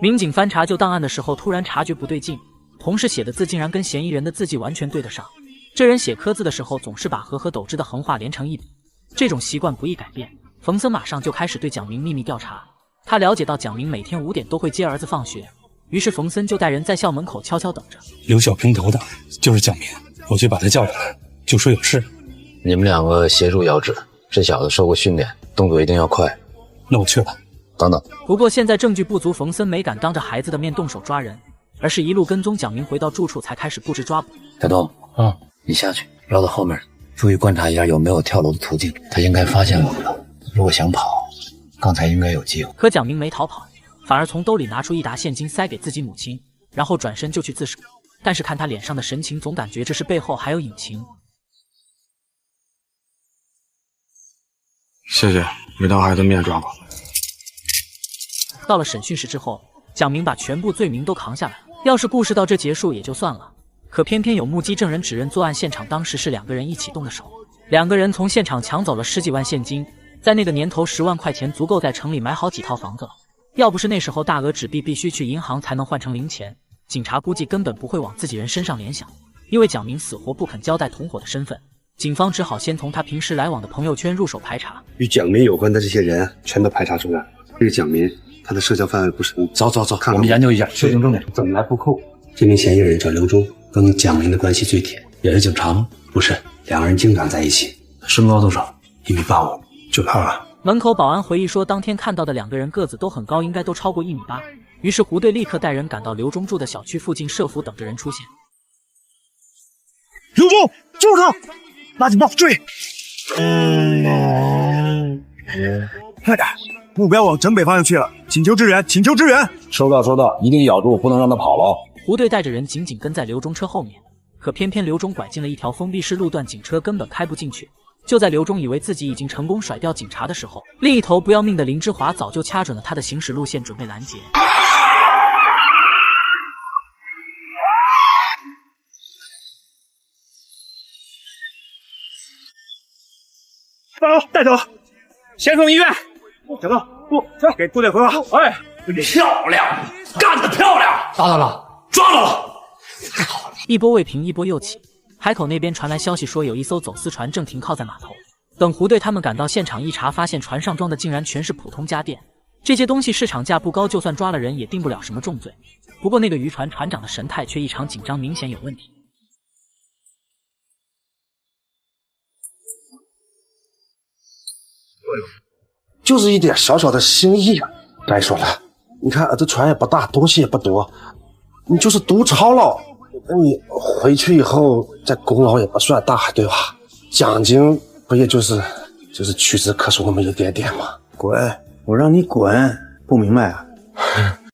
民警翻查旧档案的时候，突然察觉不对劲，同事写的字竟然跟嫌疑人的字迹完全对得上。这人写刻字的时候，总是把和斗之的横画连成一笔，这种习惯不易改变。冯森马上就开始对蒋明秘密调查。他了解到蒋明每天5点都会接儿子放学，于是冯森就带人在校门口悄悄等着。刘小平头的，就是蒋明，我去把他叫来，就说有事。你们2个协助遥指，这小子受过训练，动作一定要快。那我去了。等等。不过现在证据不足，冯森没敢当着孩子的面动手抓人，而是一路跟踪蒋明回到住处，才开始布置抓捕。台东，你下去绕到后面，注意观察一下有没有跳楼的途径。他应该发现我们了，如果想跑，刚才应该有机会。可蒋明没逃跑，反而从兜里拿出1沓现金塞给自己母亲，然后转身就去自首。但是看他脸上的神情，总感觉这是背后还有隐情。谢谢，没当孩子面抓过。到了审讯室之后，蒋明把全部罪名都扛下来了。要是故事到这结束也就算了，可偏偏有目击证人指认作案现场当时是2个人一起动的手。2个人从现场抢走了10几万现金，在那个年头10万块钱足够在城里买好几套房子了。要不是那时候大额纸币必须去银行才能换成零钱，警察估计根本不会往自己人身上联想。因为蒋明死活不肯交代同伙的身份，警方只好先从他平时来往的朋友圈入手排查。与蒋明有关的这些人全都排查出来。这个蒋明，他的社交范围不深。走，我们研究一下，确定重点。怎么来布控？这名嫌疑人叫刘忠，跟蒋明的关系最铁。也是警察吗？不是，2个人经常在一起。身高多少？1.85米，就胖了。门口保安回忆说，当天看到的2个人个子都很高，应该都超过1.8米。于是胡队立刻带人赶到刘忠住的小区附近设伏，等着人出现。刘忠，就是他，拿起棒追！快点，目标往城北方向去了，请求支援，请求支援！收到，一定咬住，不能让他跑了。胡队带着人紧紧跟在刘忠车后面，可偏偏刘忠拐进了一条封闭式路段，警车根本开不进去。就在刘忠以为自己已经成功甩掉警察的时候，另一头不要命的林之华早就掐准了他的行驶路线，准备拦截。带走，先送医院。小子，不，给部队回话。哎，漂亮，干得漂亮！抓到了，抓到了，太好了！一波未平，一波又起。海口那边传来消息说，有一艘走私船正停靠在码头。等胡队他们赶到现场一查，发现船上装的竟然全是普通家电，这些东西市场价不高，就算抓了人也定不了什么重罪。不过那个渔船船长的神态却异常紧张，明显有问题。就是一点小小的心意啊！该说了，你看这船也不大，东西也不多，你就是独抄了，那你回去以后这功劳也不算大，对吧？奖金不也就是屈指可数那么一点点吗？滚！我让你滚，不明白啊？